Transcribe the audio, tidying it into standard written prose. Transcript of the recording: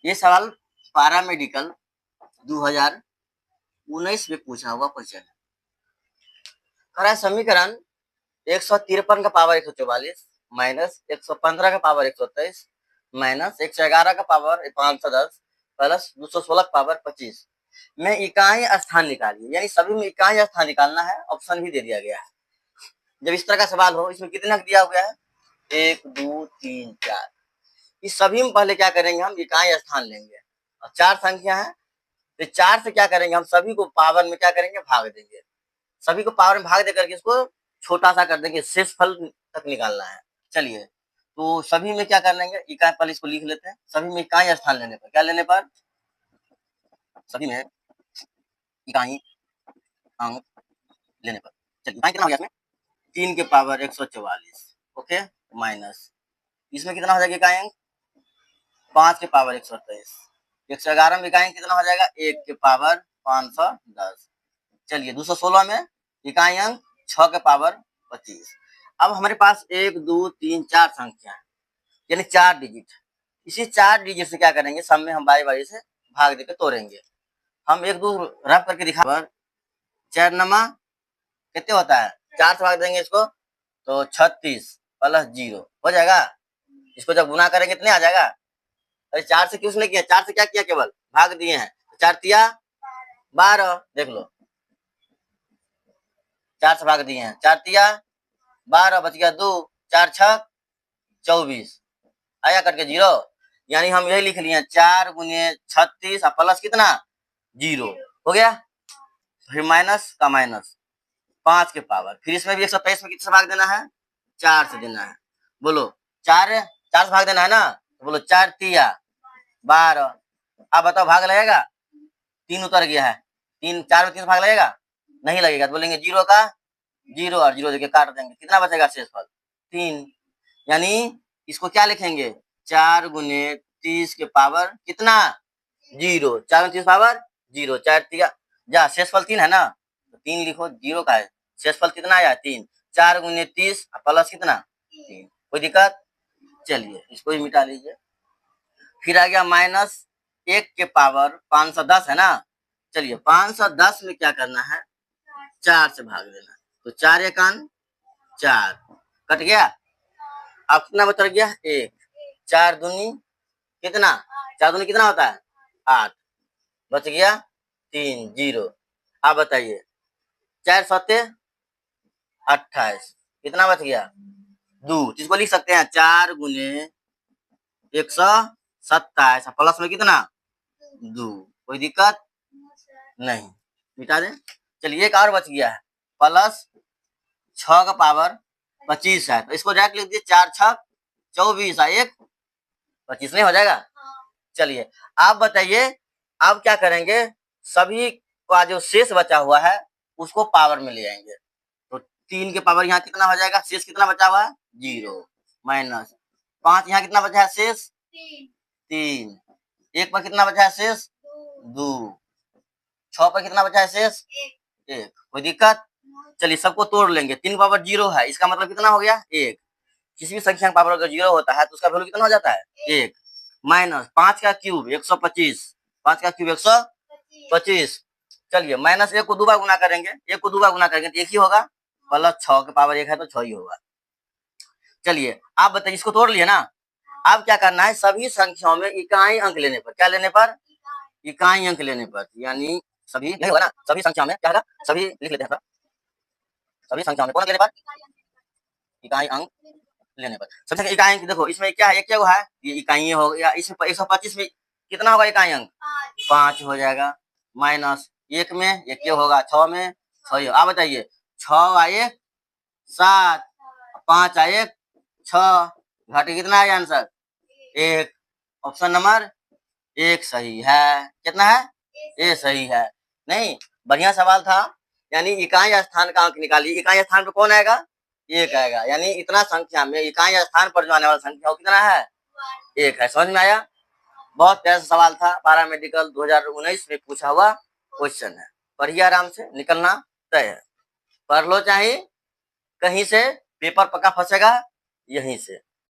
ये सवाल पारा मेडिकल 2019 में पूछा हुआ क्वेश्चन है। करा समीकरण 153 का पावर 144 माइनस 115 का पावर 123 माइनस 111 का पावर 510 प्लस 216 का पावर 25 में इकाई स्थान निकालिए। यानी सभी में इकाई स्थान निकालना है। ऑप्शन भी दे दिया गया है। जब इस तरह का सवाल हो, इसमें कितना दिया गया है? 1 2 3 4। इस सभी में पहले क्या करेंगे, हम इकाई स्थान लेंगे और 4 संख्या है तो 4 से क्या करेंगे, हम सभी को पावर में क्या करेंगे, भाग देंगे। सभी को पावर में भाग देकर के इसको छोटा सा कर देंगे, शेषफल तक निकालना है। चलिए, तो सभी में क्या कर लेंगे, इकाई, पहले इसको लिख लेते हैं। सभी में इकाई स्थान लेने पर क्या लेने पर, सभी में इकाई अंक लेने पर, चलिए इकाई कितना हो गया इसमें, 3 के पावर 144, ओके, माइनस इसमें कितना हो जाएगा इकाई अंक, 5 के पावर 123, 111 में इकाई कितना हो जाएगा, 1 के पावर 510। चलिए 216 में इकाई अंक 6 के पावर 25। अब हमारे पास 1 2 3 4 संख्या है, यानी 4 डिजिट। इसी 4 डिजिट से क्या करेंगे, सब में हम बारी बारी से भाग देकर तोड़ेंगे। हम 1 2 रफ करके दिखा, 4 नमा कितने होता है, 4 से भाग देंगे इसको तो 36 प्लस 0 हो जाएगा। इसको जब गुना करेंगे कितने आ जाएगा, अरे 4 से क्यों नहीं किया, 4 से क्या किया, केवल भाग दिए हैं। 4 तिया 12, देख लो 4 से भाग दिए हैं, 4 तिया 12 बच गया 2, 4 6 24 आया करके 0। यानी हम यही लिख लिए 4 गुने 36 और प्लस कितना 0 हो गया। फिर माइनस का माइनस 5 के पावर, फिर इसमें भी 123 में कितने भाग देना है, 4 से देना है। बोलो 4 से भाग देना है ना, तो बोलो 4 तिया 12। अब बताओ भाग लगेगा, 3 उतर गया है, 3 4 में 3 भाग लगेगा, नहीं लगेगा। तो बोलेंगे 0 का 0 और 0 देके काट देंगे, कितना बचेगा शेषफल 3। यानी इसको क्या लिखेंगे, 4 गुने 30 के पावर कितना 0, 4 में 30 पावर 0, 4 तिया जा, शेषफल 3 है ना, तो 3 लिखो, 0 का है शेषफल कितना आया 3, 4 गुने 30 प्लस कितना 3। कोई दिक्कत, चलिए इसको ही मिटा लीजिए। फिर आ गया माइनस 1 के पावर 510 है ना। चलिए 510 में क्या करना है, 4 से भाग देना, तो 4 एकान 4 कट गया। अब कितना बच गया 1, 4 दूनी कितना, 4 दूनी कितना होता है 8, बच गया 3 0। अब बताइए 4 सत्ते 28, कितना बच गया 2। इसको लिख सकते हैं 4 गुने 127 प्लस में कितना 2। कोई दिक्कत नहीं, मिटा दें। चलिए एक और बच गया है, प्लस 6 का पावर 25 है, तो इसको डायरेक्ट लिख दिए 4 6 24 और 1 25 नहीं हो जाएगा। चलिए आप बताइए, अब क्या करेंगे, सभी का जो शेष बचा हुआ है उसको पावर में ले आएंगे। तो 3 के पावर यहाँ कितना हो जाएगा, शेष कितना बचा हुआ है 0, माइनस 5 यहाँ कितना बचा है शेष 3, 1 पर कितना बचा है शेष 2, 6 पर कितना बचा है शेष 1। कोई दिक्कत, चलिए सबको तोड़ लेंगे। 3 पावर 0 है, इसका मतलब कितना हो गया 1। किसी भी संख्या का पावर अगर 0 होता है तो उसका वैल्यू कितना हो जाता है 1, माइनस 5 का क्यूब 125, 5 का क्यूब 125। चलिए माइनस 1 को 2 बार गुना करेंगे, 1 को 2 बार गुना करेंगे तो 1 ही होगा, प्लस 6 के पावर 1 है तो 6 ही होगा। चलिए आप बताइए, इसको तोड़ लिए ना। अब क्या करना है, सभी संख्याओं में इकाई अंक लेने पर, क्या लेने पर, इकाई अंक लेने पर, यानी सभी नहीं होगा ना, सभी संख्याओं में क्या होगा, सभी लिख लेते हैं, सभी संख्याओं में कौन लेने पर, इकाई अंक लेने पर। सबसे इकाई अंक देखो, इसमें क्या है, एक क्या हुआ है, ये इकाई हो गया। इसमें 125 में कितना होगा इकाई अंक 5 हो जाएगा, माइनस 1 में 1 क्या होगा, 6 में 6। आप बताइए 6 आए 7, 5 आए 6, घटे कितना है आंसर 1। ऑप्शन नंबर 1 सही है। कितना है, ए सही है। नहीं, बढ़िया सवाल था। यानी इकाई स्थान का अंक निकालिए, इकाई स्थान पे कौन आएगा 1 आएगा, यानी इतना संख्या में इकाई स्थान पर जो आने वाला संख्या वो कितना है 1 है। समझ में आया, बहुत प्यारा सवाल था, पारा मेडिकल 2019 में पूछा हुआ क्वेश्चन है। पढ़िए आराम से, निकलना तय है। पढ़ लो, चाहे कहीं से पेपर पक्का फंसेगा यहीं से।